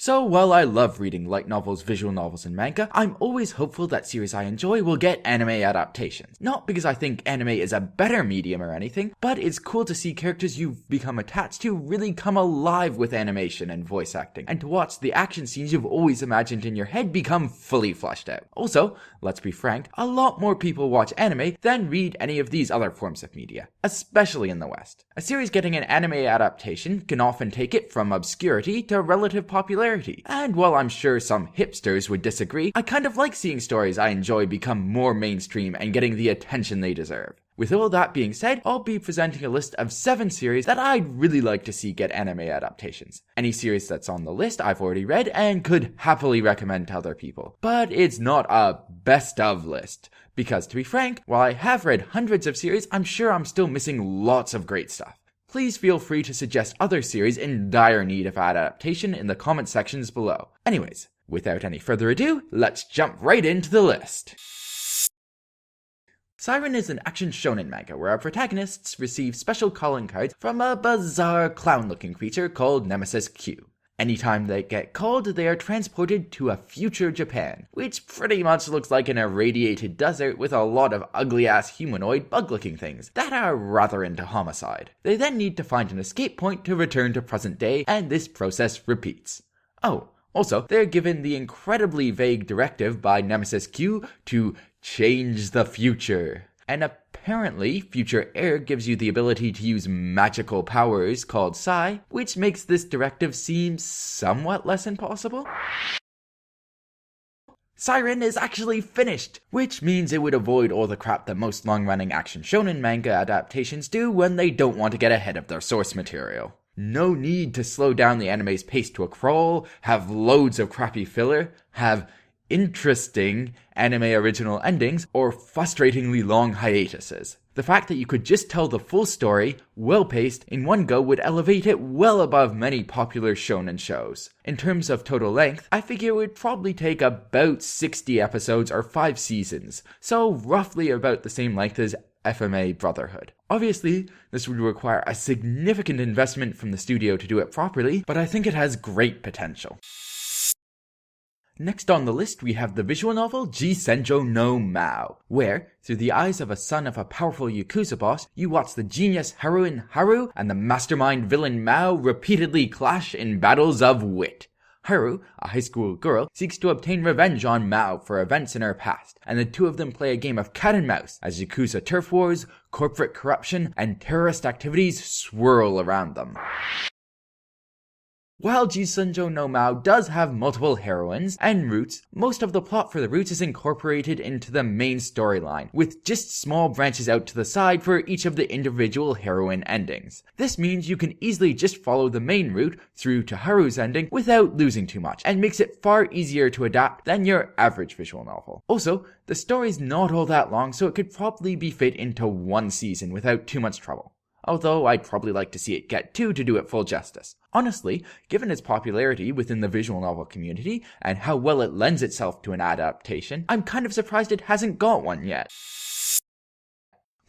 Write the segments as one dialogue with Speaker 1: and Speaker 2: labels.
Speaker 1: So while I love reading light novels, visual novels, and manga, I'm always hopeful that series I enjoy will get anime adaptations. Not because I think anime is a better medium or anything, but it's cool to see characters you've become attached to really come alive with animation and voice acting, and to watch the action scenes you've always imagined in your head become fully fleshed out. Also, let's be frank, a lot more people watch anime than read any of these other forms of media, especially in the West. A series getting an anime adaptation can often take it from obscurity to relative popularity. And while I'm sure some hipsters would disagree, I kind of like seeing stories I enjoy become more mainstream and getting the attention they deserve. With all that being said, I'll be presenting a list of 7 series that I'd really like to see get anime adaptations. Any series that's on the list I've already read and could happily recommend to other people. But it's not a best of list, because to be frank, while I have read hundreds of series, I'm sure I'm still missing lots of great stuff. Please feel free to suggest other series in dire need of adaptation in the comment sections below. Anyways, without any further ado, let's jump right into the list. Siren is an action shonen manga where our protagonists receive special calling cards from a bizarre clown-looking creature called Nemesis Q. Anytime they get called, they are transported to a future Japan, which pretty much looks like an irradiated desert with a lot of ugly-ass humanoid bug-looking things that are rather into homicide. They then need to find an escape point to return to present day, and this process repeats. Oh, also, they're given the incredibly vague directive by Nemesis Q to change the future. And apparently, Future Air gives you the ability to use magical powers called Psi, which makes this directive seem somewhat less impossible. Siren is actually finished, which means it would avoid all the crap that most long-running action shonen manga adaptations do when they don't want to get ahead of their source material. No need to slow down the anime's pace to a crawl, have loads of crappy filler, have interesting anime original endings, or frustratingly long hiatuses. The fact that you could just tell the full story, well-paced, in one go would elevate it well above many popular shonen shows. In terms of total length, I figure it would probably take about 60 episodes or 5 seasons, so roughly about the same length as FMA Brotherhood. Obviously, this would require a significant investment from the studio to do it properly, but I think it has great potential. Next on the list, we have the visual novel G-Senjou no Maou, where, through the eyes of a son of a powerful Yakuza boss, you watch the genius heroine Haru and the mastermind villain Maou repeatedly clash in battles of wit. Haru, a high school girl, seeks to obtain revenge on Maou for events in her past, and the two of them play a game of cat and mouse as Yakuza turf wars, corporate corruption, and terrorist activities swirl around them. While G-Senjou no Maou does have multiple heroines and routes, most of the plot for the routes is incorporated into the main storyline, with just small branches out to the side for each of the individual heroine endings. This means you can easily just follow the main route through to Haru's ending without losing too much, and makes it far easier to adapt than your average visual novel. Also, the story's not all that long, so it could probably be fit into one season without too much trouble. Although I'd probably like to see it get 2 to do it full justice. Honestly, given its popularity within the visual novel community, and how well it lends itself to an adaptation, I'm kind of surprised it hasn't got one yet.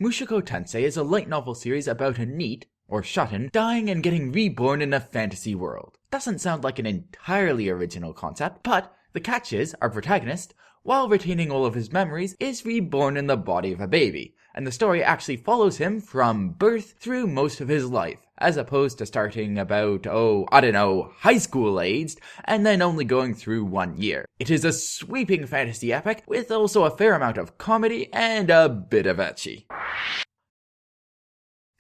Speaker 1: Mushoku Tensei is a light novel series about a NEET, or shut-in, dying and getting reborn in a fantasy world. Doesn't sound like an entirely original concept, but the catch is, our protagonist, while retaining all of his memories, is reborn in the body of a baby, and the story actually follows him from birth through most of his life, as opposed to starting about, high school aged, and then only going through 1 year. It is a sweeping fantasy epic, with also a fair amount of comedy and a bit of ecchi.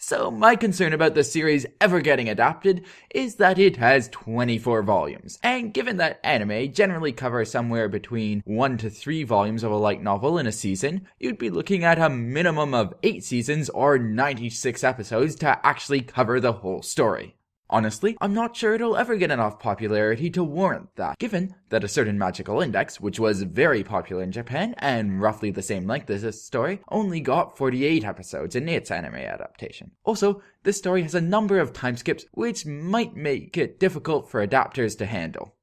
Speaker 1: So my concern about the series ever getting adapted is that it has 24 volumes, and given that anime generally covers somewhere between 1 to 3 volumes of a light novel in a season, you'd be looking at a minimum of 8 seasons or 96 episodes to actually cover the whole story. Honestly, I'm not sure it'll ever get enough popularity to warrant that, given that a certain magical index, which was very popular in Japan and roughly the same length as this story, only got 48 episodes in its anime adaptation. Also, this story has a number of time skips which might make it difficult for adapters to handle.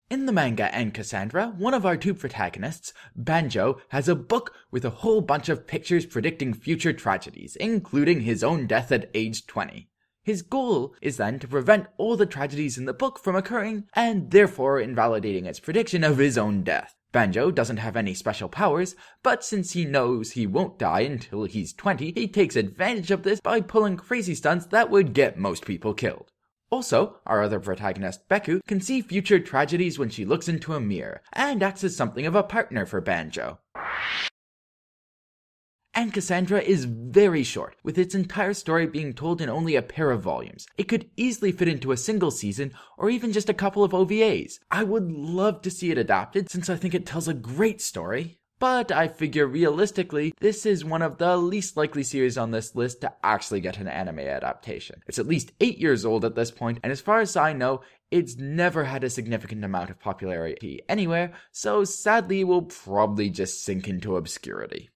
Speaker 1: In the manga and Cassandra, one of our 2 protagonists, Banjo, has a book with a whole bunch of pictures predicting future tragedies, including his own death at age 20. His goal is then to prevent all the tragedies in the book from occurring, and therefore invalidating its prediction of his own death. Banjo doesn't have any special powers, but since he knows he won't die until he's 20, he takes advantage of this by pulling crazy stunts that would get most people killed. Also, our other protagonist, Beku, can see future tragedies when she looks into a mirror, and acts as something of a partner for Banjo. And Cassandra is very short, with its entire story being told in only a pair of volumes. It could easily fit into a single season, or even just a couple of OVAs. I would love to see it adapted, since I think it tells a great story. But I figure realistically, this is one of the least likely series on this list to actually get an anime adaptation. It's at least 8 years old at this point, and as far as I know, it's never had a significant amount of popularity anywhere, so sadly it will probably just sink into obscurity.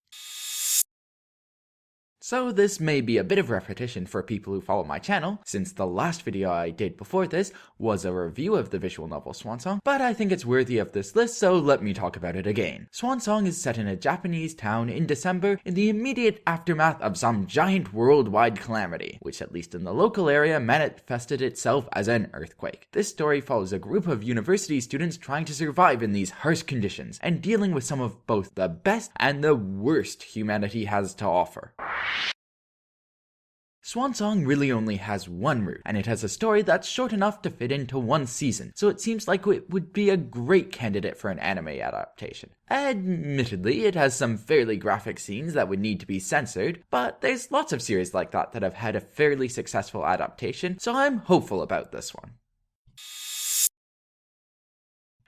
Speaker 1: So this may be a bit of repetition for people who follow my channel, since the last video I did before this was a review of the visual novel Swan Song, but I think it's worthy of this list, so let me talk about it again. Swan Song is set in a Japanese town in December in the immediate aftermath of some giant worldwide calamity, which at least in the local area manifested itself as an earthquake. This story follows a group of university students trying to survive in these harsh conditions, and dealing with some of both the best and the worst humanity has to offer. Swan Song really only has one route, and it has a story that's short enough to fit into one season, so it seems like it would be a great candidate for an anime adaptation. Admittedly, it has some fairly graphic scenes that would need to be censored, but there's lots of series like that have had a fairly successful adaptation, so I'm hopeful about this one.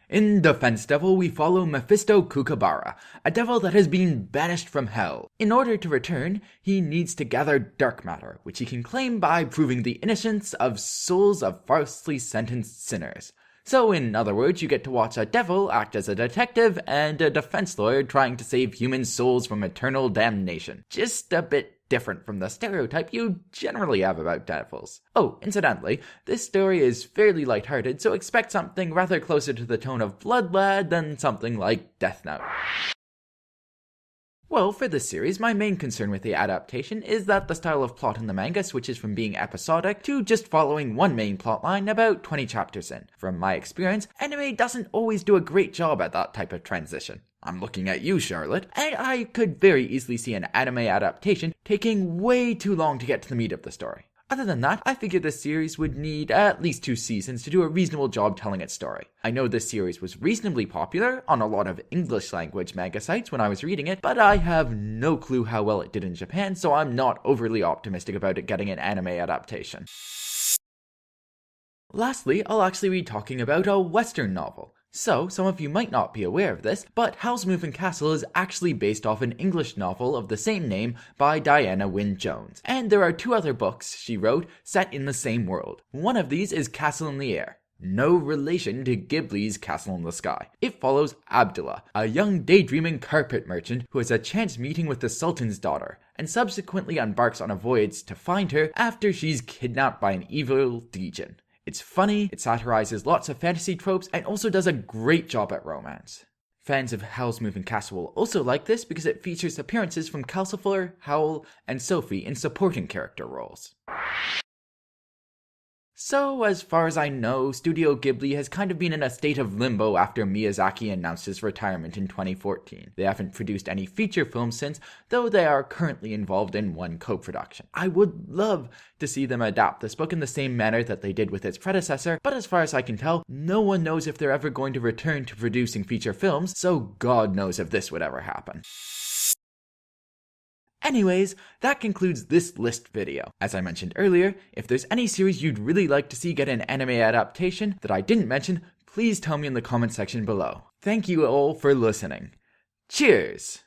Speaker 1: In Defense Devil, we follow Mephisto Kukabara, a devil that has been banished from hell. In order to return, he needs to gather dark matter, which he can claim by proving the innocence of souls of falsely sentenced sinners. So in other words, you get to watch a devil act as a detective and a defense lawyer trying to save human souls from eternal damnation. Just a bit different from the stereotype you generally have about devils. Oh, incidentally, this story is fairly lighthearted, so expect something rather closer to the tone of Blood Lad than something like Death Note. Well, for this series, my main concern with the adaptation is that the style of plot in the manga switches from being episodic to just following one main plotline about 20 chapters in. From my experience, anime doesn't always do a great job at that type of transition. I'm looking at you, Charlotte, and I could very easily see an anime adaptation taking way too long to get to the meat of the story. Other than that, I figured this series would need at least 2 seasons to do a reasonable job telling its story. I know this series was reasonably popular on a lot of English language manga sites when I was reading it, but I have no clue how well it did in Japan, so I'm not overly optimistic about it getting an anime adaptation. Lastly, I'll actually be talking about a Western novel. So, some of you might not be aware of this, but Howl's Moving Castle is actually based off an English novel of the same name by Diana Wynne Jones. And there are 2 other books she wrote set in the same world. One of these is Castle in the Air. No relation to Ghibli's Castle in the Sky. It follows Abdullah, a young daydreaming carpet merchant who has a chance meeting with the Sultan's daughter, and subsequently embarks on a voyage to find her after she's kidnapped by an evil Djinn. It's funny, it satirizes lots of fantasy tropes, and also does a great job at romance. Fans of Howl's Moving Castle will also like this because it features appearances from Calcifer, Howl, and Sophie in supporting character roles. So, as far as I know, Studio Ghibli has kind of been in a state of limbo after Miyazaki announced his retirement in 2014. They haven't produced any feature films since, though they are currently involved in one co-production. I would love to see them adapt this book in the same manner that they did with its predecessor, but as far as I can tell, no one knows if they're ever going to return to producing feature films, so God knows if this would ever happen. Anyways, that concludes this list video. As I mentioned earlier, if there's any series you'd really like to see get an anime adaptation that I didn't mention, please tell me in the comment section below. Thank you all for listening. Cheers!